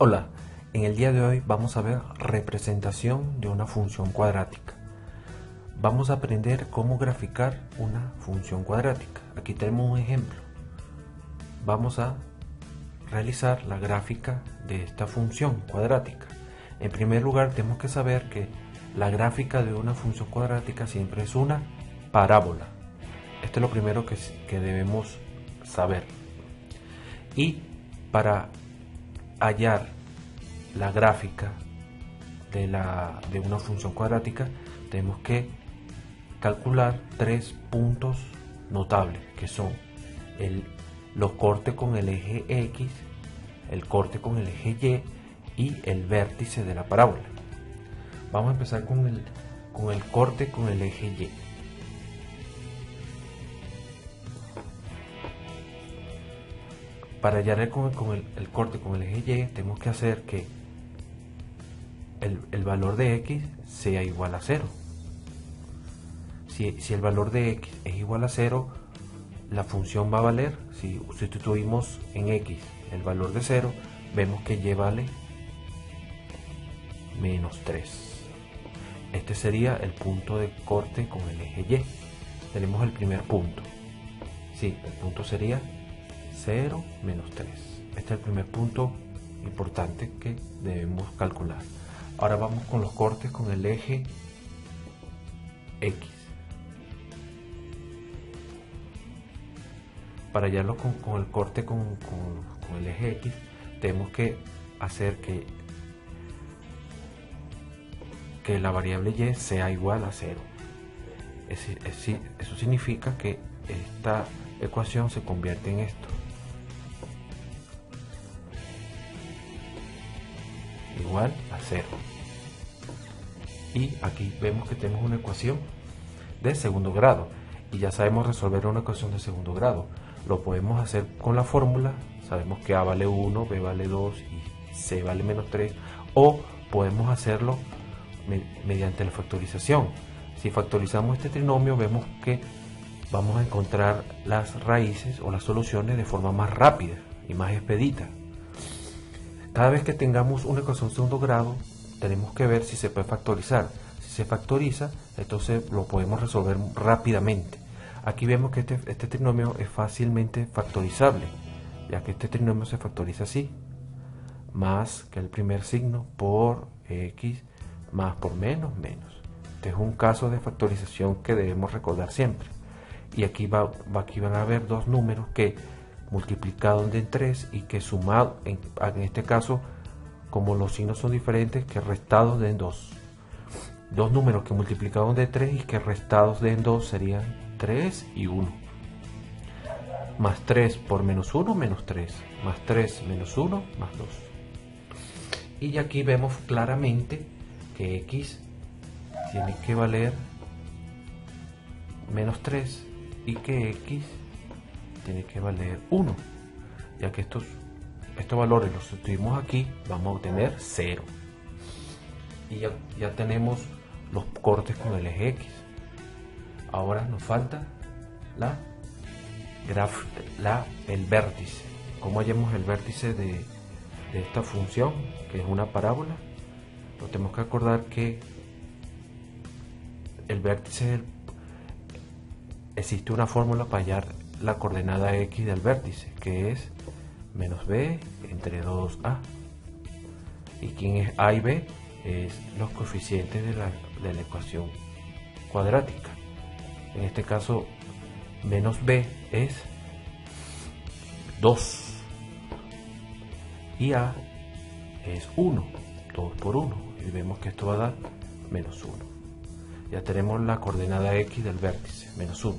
Hola, en el día de hoy vamos a ver representación de una función cuadrática. Vamos a aprender cómo graficar una función cuadrática. Aquí tenemos un ejemplo. Vamos a realizar la gráfica de esta función cuadrática. En primer lugar, tenemos que saber que la gráfica de una función cuadrática siempre es una parábola. Esto es lo primero que debemos saber. Y para hallar la gráfica de una función cuadrática, tenemos que calcular tres puntos notables, que son los cortes con el eje X, el corte con el eje Y y el vértice de la parábola. Vamos a empezar con el corte con el eje Y. Para hallar el corte con el eje Y, tenemos que hacer que el valor de X sea igual a 0. Si el valor de X es igual a 0, la función va a valer, si sustituimos en X el valor de 0, vemos que Y vale menos 3. Este sería el punto de corte con el eje Y. Tenemos el primer punto. Sí, el punto sería 0, menos 3. Este es el primer punto importante que debemos calcular. Ahora vamos con los cortes con el eje X. Para hallarlo con el corte con el eje X, tenemos que hacer que la variable Y sea igual a 0. Eso significa que esta ecuación se convierte en esto. Igual a 0. Y aquí vemos que tenemos una ecuación de segundo grado. Y ya sabemos resolver una ecuación de segundo grado. Lo podemos hacer con la fórmula. Sabemos que A vale 1, B vale 2 y C vale menos 3. O podemos hacerlo mediante la factorización. Si factorizamos este trinomio, vemos que vamos a encontrar las raíces o las soluciones de forma más rápida y más expedita. Cada vez que tengamos una ecuación de segundo grado, tenemos que ver si se puede factorizar. Si se factoriza, entonces lo podemos resolver rápidamente. Aquí vemos que este trinomio es fácilmente factorizable, ya que este trinomio se factoriza así: más que el primer signo por X más por menos, menos. Este es un caso de factorización que debemos recordar siempre. Y aquí van a haber dos números que multiplicados en 3 y que sumados, en este caso, como los signos son diferentes, que restados de en 2. Dos números que multiplicados de 3 y que restados de en 2 serían 3 y 1. Más 3 por menos 1, menos 3. Más 3 menos 1, más 2. Y aquí vemos claramente que X tiene que valer menos 3 y que X tiene que valer 1, ya que estos valores los sustituimos aquí, vamos a obtener 0. Y ya tenemos los cortes con el eje X. Ahora nos falta el vértice. ¿Cómo hallamos el vértice de esta función, que es una parábola? Nos tenemos que acordar que el vértice, existe una fórmula para hallar la coordenada X del vértice, que es menos B entre 2A. ¿Y quién es A y B? Es los coeficientes de la ecuación cuadrática. En este caso, menos B es 2 y A es 1, 2 por 1, y vemos que esto va a dar menos 1. Ya tenemos la coordenada X del vértice, menos 1.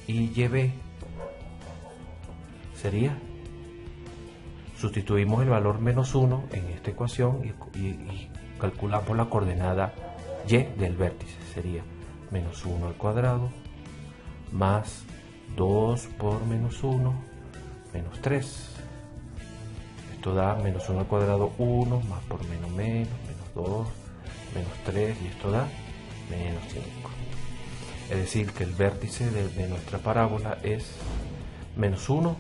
Y YB sería, sustituimos el valor menos 1 en esta ecuación y calculamos la coordenada Y del vértice. Sería menos 1 al cuadrado más 2 por menos 1, menos 3. Esto da menos 1 al cuadrado 1, más por menos menos, menos 2, menos 3, y esto da menos 5. Es decir, que el vértice de nuestra parábola es menos 1,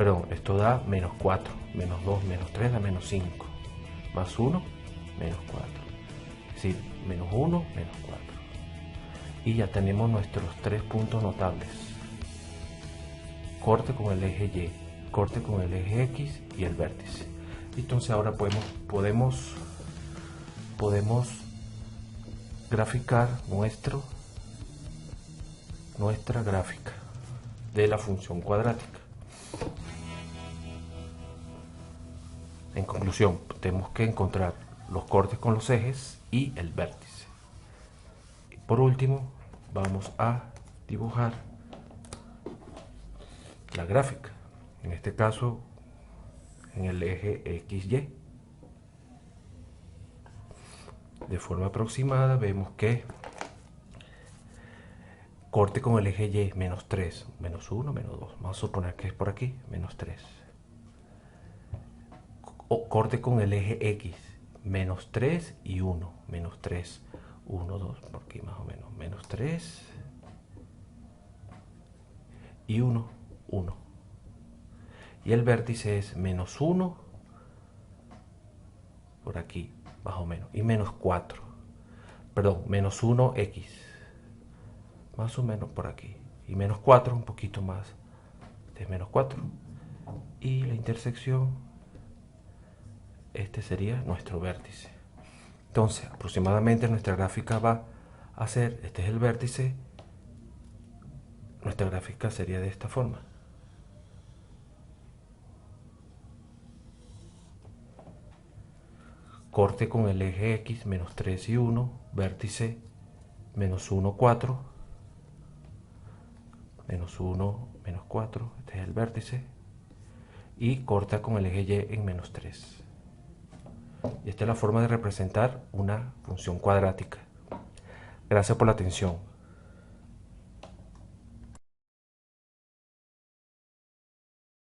perdón, esto da menos 4, menos 2, menos 3 da menos 5, más 1, menos 4, es decir, menos 1, menos 4. Y ya tenemos nuestros 3 puntos notables: corte con el eje Y, corte con el eje X y el vértice. Entonces ahora podemos graficar nuestra gráfica de la función cuadrática. En conclusión, tenemos que encontrar los cortes con los ejes y el vértice. Por último, vamos a dibujar la gráfica, en este caso en el eje XY. De forma aproximada vemos que corte con el eje Y, menos 3, menos 1, menos 2. Vamos a suponer que es por aquí, menos 3. Corte con el eje X, menos 3 y 1, menos 3, 1, 2, por aquí más o menos, menos 3 y 1, 1. Y el vértice es menos 1, por aquí, más o menos, y menos 4, perdón, menos 1x, más o menos por aquí, y menos 4, un poquito más de menos 4, y la intersección, este sería nuestro vértice. Entonces, aproximadamente nuestra gráfica va a ser, este es el vértice, nuestra gráfica sería de esta forma. Corte con el eje X, menos 3 y 1, vértice menos 1, 4, menos 1, menos 4, este es el vértice, y corta con el eje Y en menos 3. Y esta es la forma de representar una función cuadrática. Gracias por la atención.